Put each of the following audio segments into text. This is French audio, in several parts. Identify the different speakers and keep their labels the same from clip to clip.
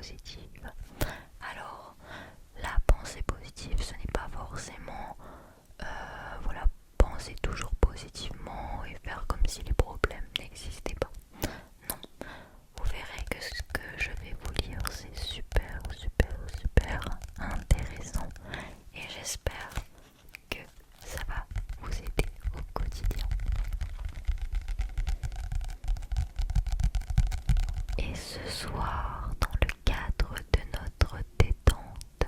Speaker 1: positive. Alors, la pensée positive, ce n'est pas forcément penser toujours positivement et faire comme si les problèmes n'existaient pas. Non, vous verrez que ce que je vais vous lire, c'est super intéressant et j'espère que ça va vous aider au quotidien. Et ce soir, dans le cadre de notre détente,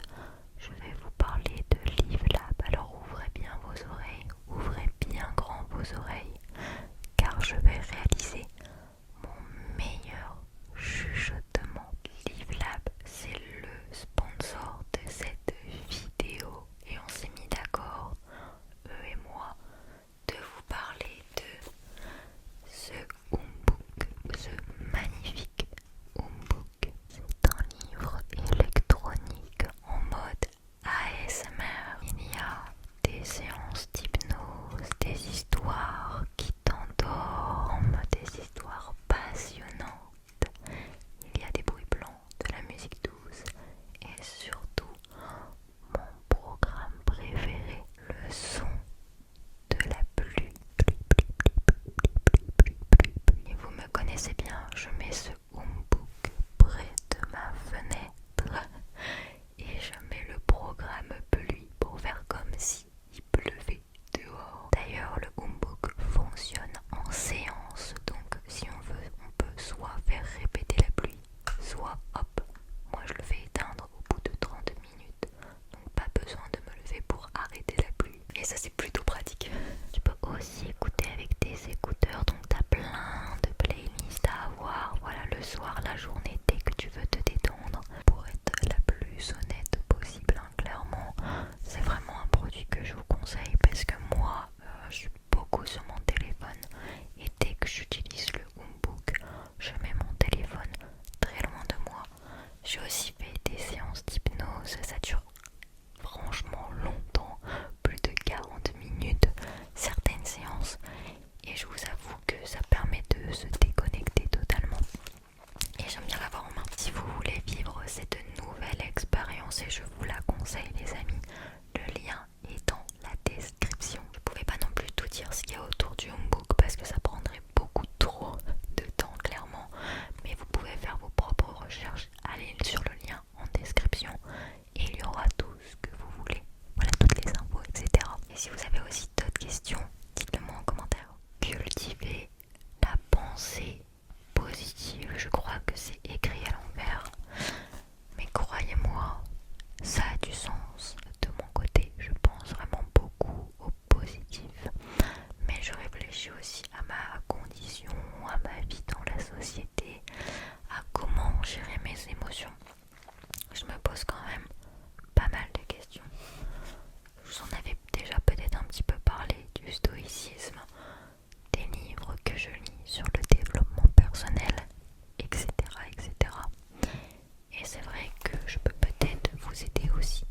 Speaker 1: je vais vous parler de LiveLab. Alors ouvrez bien vos oreilles, ouvrez bien grand vos oreilles, car je vais réaliser mon meilleur chuchotement. LiveLab, c'est le sponsor de cette vidéo et on s'est mis d'accord, eux et moi, de vous parler de ce Hoombook, ce magnifique Hoombook. C'est un livre électronique en mode ASMR. Il y a des séances d'hypnose, des histoires qui t'endorment, des histoires passionnantes. Il y a des bruits blancs, de la musique douce et surtout mon programme préféré, le son de la pluie. Et vous me connaissez bien, je mets ce Hoombook près de ma fenêtre et je mets le programme pluie pour faire comme si il pleuvait dehors. D'ailleurs, le Hoombook fonctionne en séance, donc si on veut, on peut soit faire répéter la pluie, soit hop, moi je le fais éteindre au bout de 30 minutes. Donc pas besoin de me lever pour arrêter la pluie. Et ça c'est plutôt pratique. Tu peux aussi écouter avec tes écouteurs, donc t'as plein de playlists à avoir. Voilà, le soir, la journée, dès que tu veux te détendre. Pour être la plus honnête possible, hein, clairement, c'est vraiment un produit que je vous conseille parce que moi, je suis beaucoup sur mon téléphone et dès que j'utilise le Hoombook, je mets mon téléphone très loin de moi. J'ai aussi fait des séances d'hypnose, ça dure franchement longtemps, plus de 40 minutes certaines séances, et je vous avoue que ça permet de se déconnecter totalement et j'aime bien l'avoir en main. Si vous voulez vivre cette nouvelle expérience, et je vous la conseille les amis, le lien est dans la description. Je pouvais pas non plus tout dire ce qu'il y a autour du Hoombook parce que ça prendrait beaucoup trop de temps clairement, mais vous pouvez faire vos propres recherches, allez sur le lien en description et il y aura tout ce que vous voulez, voilà, toutes les infos, etc. Et si vous avez aussi d'autres questions, dites-le moi en commentaire. Cultiver la pensée positive, je crois que c'est écrit à l'envers, mais croyez-moi, ça a du sens. De mon côté, je pense vraiment beaucoup au positif, mais je réfléchis aussi à ma condition, à ma vie dans la société, à comment gérer mes émotions. Je me pose quand même pas mal de questions. Je vous en avais déjà peut-être un petit peu parlé du stoïcisme, des livres que je lis sur le développement personnel, etc. etc. Et c'est vrai que je peux peut-être vous aider aussi.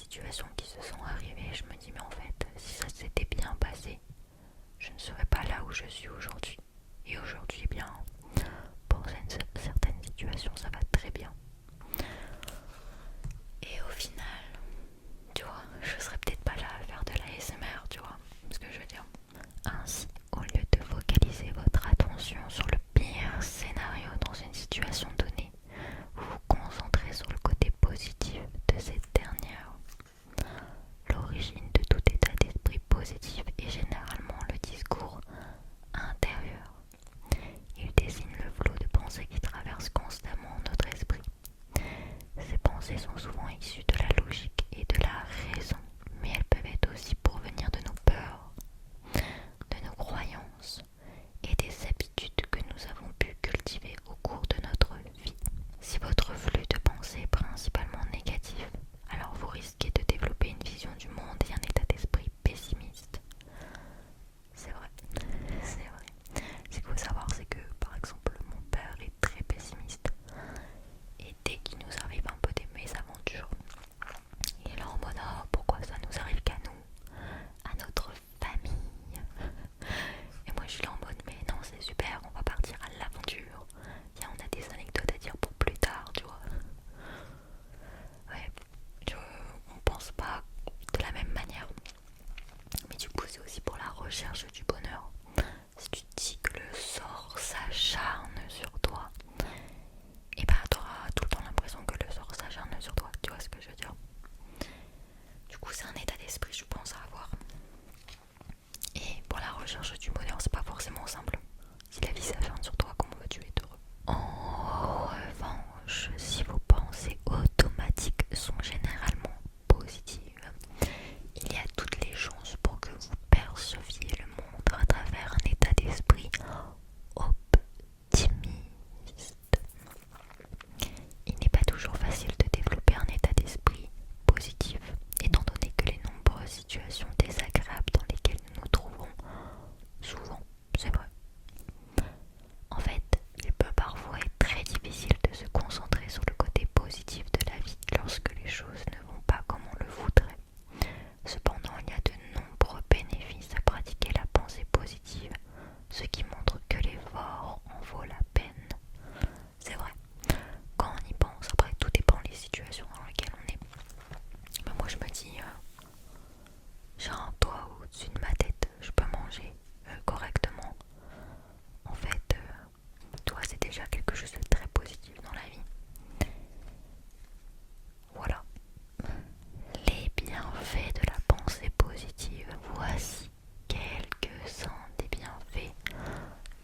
Speaker 1: situations qui se sont arrivées, je me dis mais en fait, si ça s'était bien passé, je ne serais pas là où je suis aujourd'hui. Et aujourd'hui, eh bien, pour certaines situations, ça va très bien. Et au final, tu vois, je serais peut-être pas là à faire de la ASMR, tu vois ce que je veux dire. Ainsi, au lieu de focaliser votre attention sur le pire scénario dans une situation donnée, vous vous concentrez sur le côté positif de cette dernière. L'origine de tout état d'esprit positif est généralement le discours intérieur. Il désigne le flot de pensées qui traverse constamment notre esprit. Ces pensées sont souvent issues de la logique et de la raison, mais elles peuvent être aussi provenir de nos peurs, de nos croyances et des habitudes que nous avons pu cultiver au cours de notre vie. Si votre flux de pensée est principalement négatif, alors vous risquez de développer une vision du monde et un état d'esprit pessimiste. C'est vrai, c'est vrai. Ce qu'il faut savoir, c'est que par exemple mon père est très pessimiste et dès qu'il nous arrive un peu des mésaventures, il est là en mode ah, pourquoi ça nous arrive qu'à nous, à notre famille. Et moi je suis là en mode mais non c'est super, on va partir à l'aventure. Tiens, on a des anecdotes à dire pour plus tard, tu vois. Ouais, on pense pas de la même manière. Mais du coup c'est aussi pour la recherche du bonheur. Si tu te dis que le sort s'acharne sur toi, et bah t'auras tout le temps l'impression que le sort s'acharne sur toi, tu vois ce que je veux dire. Du coup c'est un état d'esprit je pense à avoir. Et pour la recherche du bonheur c'est pas forcément simple. Si la vie s'acharne sur toi, comment vas-tu être heureux? En revanche, si vos pensées automatiques sont généralement positives, il y a toutes les chances pour que vous perceviez le monde à travers un état d'esprit optimiste. Il n'est pas toujours facile de développer un état d'esprit positif, étant donné que les nombreuses situations désagréables dans lesquelles nous nous trouvons, souvent, c'est vrai. En fait, il peut parfois être très difficile de se concentrer sur le côté positif de la vie lorsque les choses ne vont pas comme on le voudrait. Cependant, il y a de nombreux bénéfices à pratiquer la pensée positive, ce qui montre que l'effort en vaut la peine. C'est vrai, quand on y pense, après tout dépend des situations dans lesquelles on est. Mais moi je me dis, j'ai un toit au-dessus de ma tête, je peux manger correctement. En fait, toi c'est déjà quelque chose de très positif dans la vie. Voilà. Les bienfaits de la pensée positive. Voici quelques-uns des bienfaits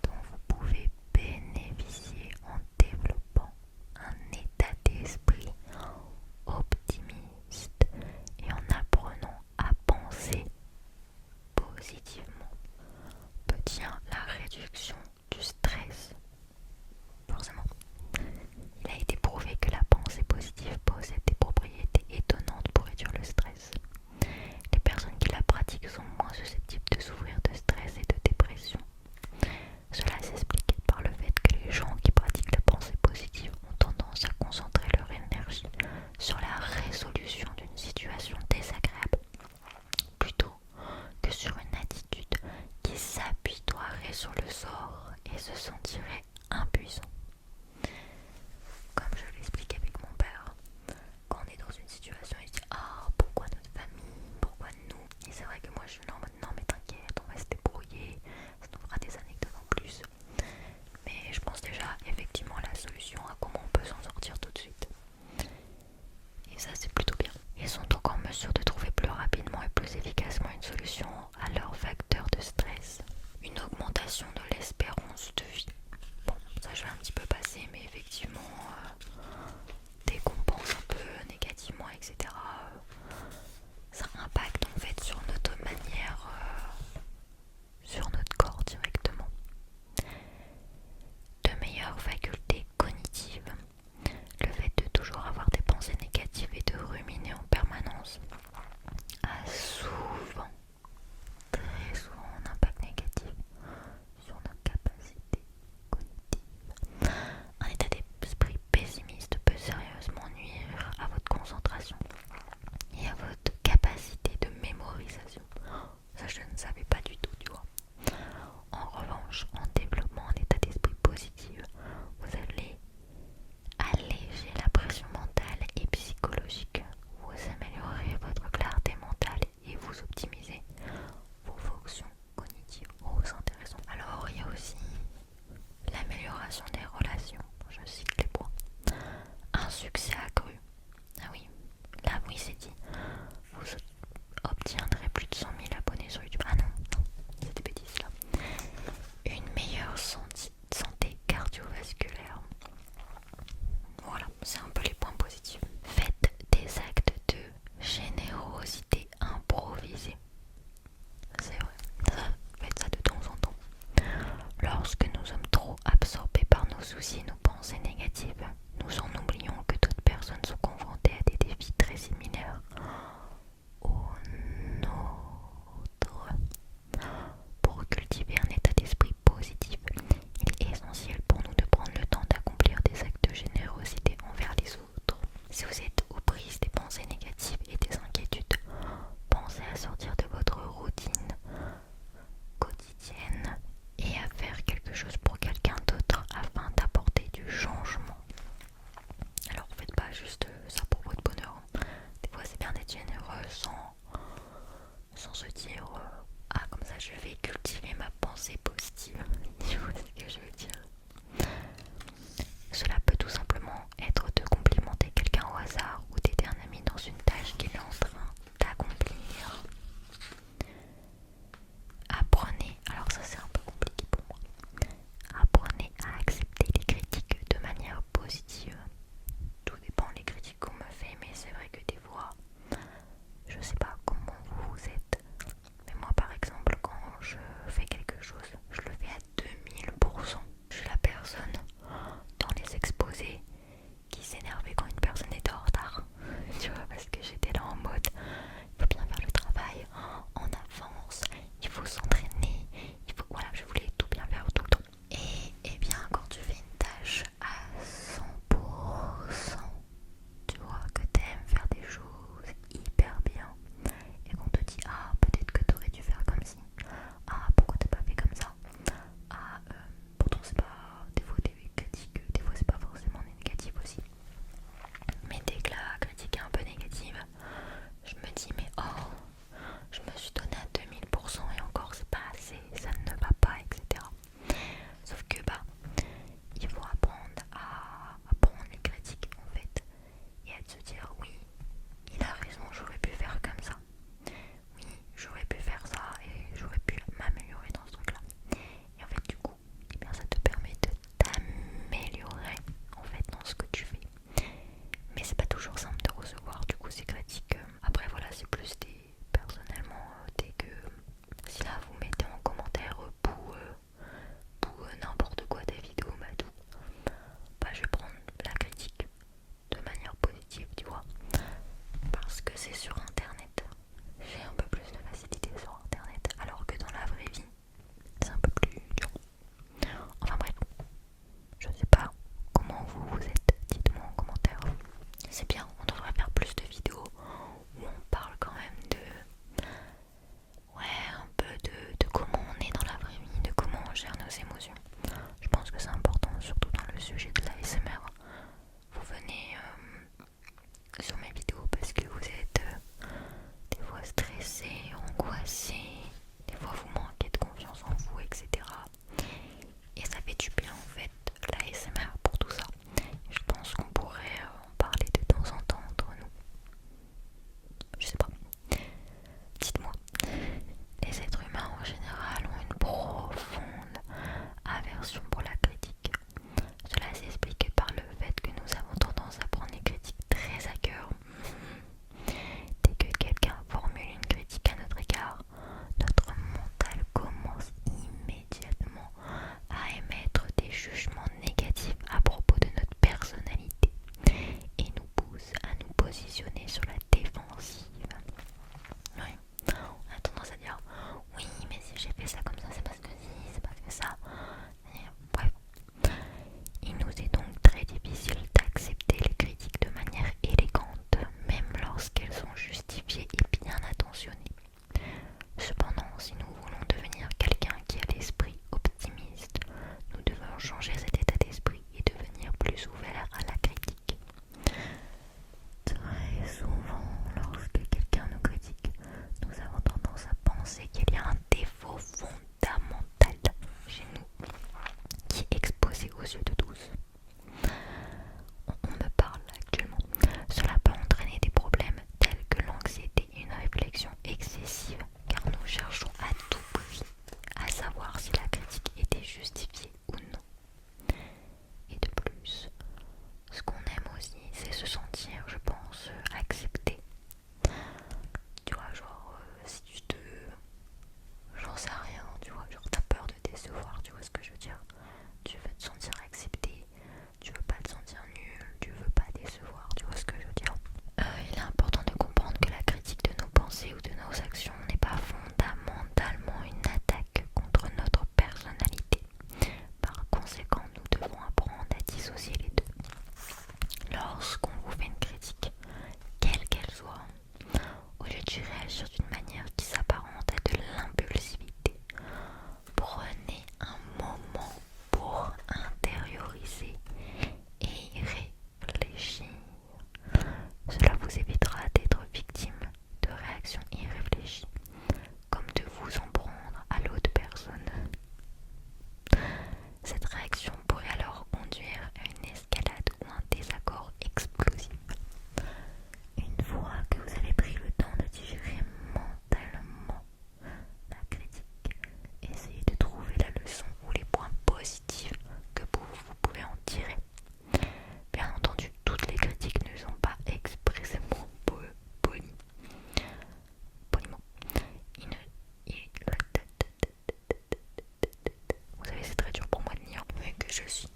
Speaker 1: dont vous pouvez bénéficier en développant un état d'esprit optimiste et en apprenant à penser positivement. Petit 1, la réduction du stress. Forcément, il a été prouvé que la pensée positive possède des propriétés étonnantes pour réduire le stress. Les personnes qui la pratiquent sont moins susceptibles de souffrir de stress et de dépression. Cela s'explique par le fait que les gens qui pratiquent la pensée positive ont tendance à concentrer leur énergie sur la résolution d'une situation désagréable plutôt que sur une attitude qui s'apitoierait sur le sort et se sentirait impuissant. Comme je l'expliquais avec mon père, quand on est dans une situation, il se dit ah pourquoi notre famille, pourquoi nous? Et c'est vrai que moi je suis là en mode non mais t'inquiète, on va se débrouiller, ça nous fera des anecdotes en plus. Mais je pense déjà effectivement à la solution, à comment on peut s'en sortir tout de suite. Et ça c'est plutôt bien. Ils sont donc en mesure de trouver plus rapidement et plus efficacement une solution à leur facteur de stress. Une augmentation de l'espérance de vie. l'amélioration des relations. Je cite les points. Un succès accru. Ah oui, là oui c'est dit. Vous obtiendrez plus de 100 000 abonnés sur YouTube. Ah non, non, c'est des bêtises là. Une meilleure santé cardiovasculaire. Voilà, c'est un peu les points positifs. Faites des actes de générosité improvisée. C'est vrai, faites ça de temps en temps. Lorsque nous sommes trop absorbés par nos soucis et nos pensées négatives, nous en oublions que d'autres personnes sont confrontées à des défis très similaires aux nôtres. Pour cultiver un état d'esprit positif, il est essentiel pour nous de prendre le temps d'accomplir des actes de générosité envers les autres. Si vous êtes aux prises des pensées négatives et des inquiétudes, pensez à sortir de votre routine quotidienne et à faire quelque chose pour quelqu'un d'autre afin d'apporter du changement. Alors faites pas juste ça pour votre bonheur. Des fois c'est bien d'être généreux sans se dire ah comme ça je vais cultiver ma pensée positive. Tu vois ce que je veux dire? Cela peut tout simplement être de complimenter quelqu'un au hasard ou d'aider un ami dans une tâche qu'il est en train d'accomplir. Apprenez, alors ça c'est un peu compliqué pour moi, apprenez à accepter les critiques de manière positive. Tout dépend des critiques qu'on me fait, mais c'est vrai que des fois, je sais pas comment vous êtes, mais moi par exemple quand je fais quelque chose, je le fais à 2000%. Je suis la personne dans les exposés qui s'énervait quand une personne était en retard. Tu vois, parce que j'étais là en mode il faut bien faire le travail en avance, il faut s'entraîner, il faut. Voilà, je voulais tout bien faire tout le temps. Et bien, quand tu fais une tâche à 100%, tu vois que t'aimes faire des choses hyper bien, et qu'on te dit ah, peut-être que t'aurais dû faire comme ci, ah, pourquoi t'as pas fait comme ça, ah, pourtant c'est pas des fois des critiques, des fois c'est pas forcément des négatifs aussi. Mais dès que la critique est un peu négative, je me dis mais oh, je me suis donné à 2000% et encore c'est pas assez, ça ne va pas, etc. Sauf que bah, il faut apprendre à prendre les critiques en fait et à se dire oui, il a raison, j'aurais pu faire comme ça. Oui, j'aurais pu faire ça et j'aurais pu m'améliorer dans ce truc-là. Et en fait du coup, eh bien, ça te permet de t'améliorer en fait dans ce que tu fais. Mais c'est pas toujours simple de recevoir du coup ces critiques. Après voilà, c'est plus des personnellement dès que si là vous mettez en commentaire pour n'importe quoi des vidéos, bah tout, bah je vais prendre la critique de manière positive, tu vois, parce que c'est sur internet. J'ai un peu plus de facilité sur internet, alors que dans la vraie vie c'est un peu plus dur. Enfin bref, je sais pas comment vous êtes, dites-moi en commentaire. C'est bien, on devrait faire plus de vidéos où on parle quand même de, ouais, un peu de comment on est dans la vraie vie, de comment on gère nos émotions. Je pense que c'est important, surtout dans le sujet de l'ASMR. Vous venez sur mes vidéos parce que vous êtes des fois stressé, angoissé, des fois vous manquez de confiance en vous, etc. Et ça fait du bien en fait, l'ASMR pour tout ça. Je pense qu'on pourrait en parler de temps en temps entre nous. Je sais pas. Dites-moi. Les êtres humains en général ont une profonde aversion pour la critique. Cela s'explique par le fait que nous avons tendance à prendre les critiques très à cœur. Dès que quelqu'un formule une critique à notre égard, notre mental commence immédiatement à émettre des jugements négatifs à propos de notre personnalité et nous pousse à nous positionner sur la défensive. Oui, on a tendance à dire oui, mais si j'ai fait ça comme ça, c'est parce que si, c'est parce que ça. Et bref, il nous est donc très difficile d'accepter les critiques de manière élégante, même lorsqu'elles sont justifiées et bien intentionnées. Cependant, si nous voulons devenir quelqu'un qui a l'esprit optimiste, nous devons changer cet état d'esprit et devenir plus ouvert à la critique. Très souvent, lorsque quelqu'un nous critique, nous avons tendance à penser qu'il y a un défaut fondamental chez nous qui est exposé aux yeux je suis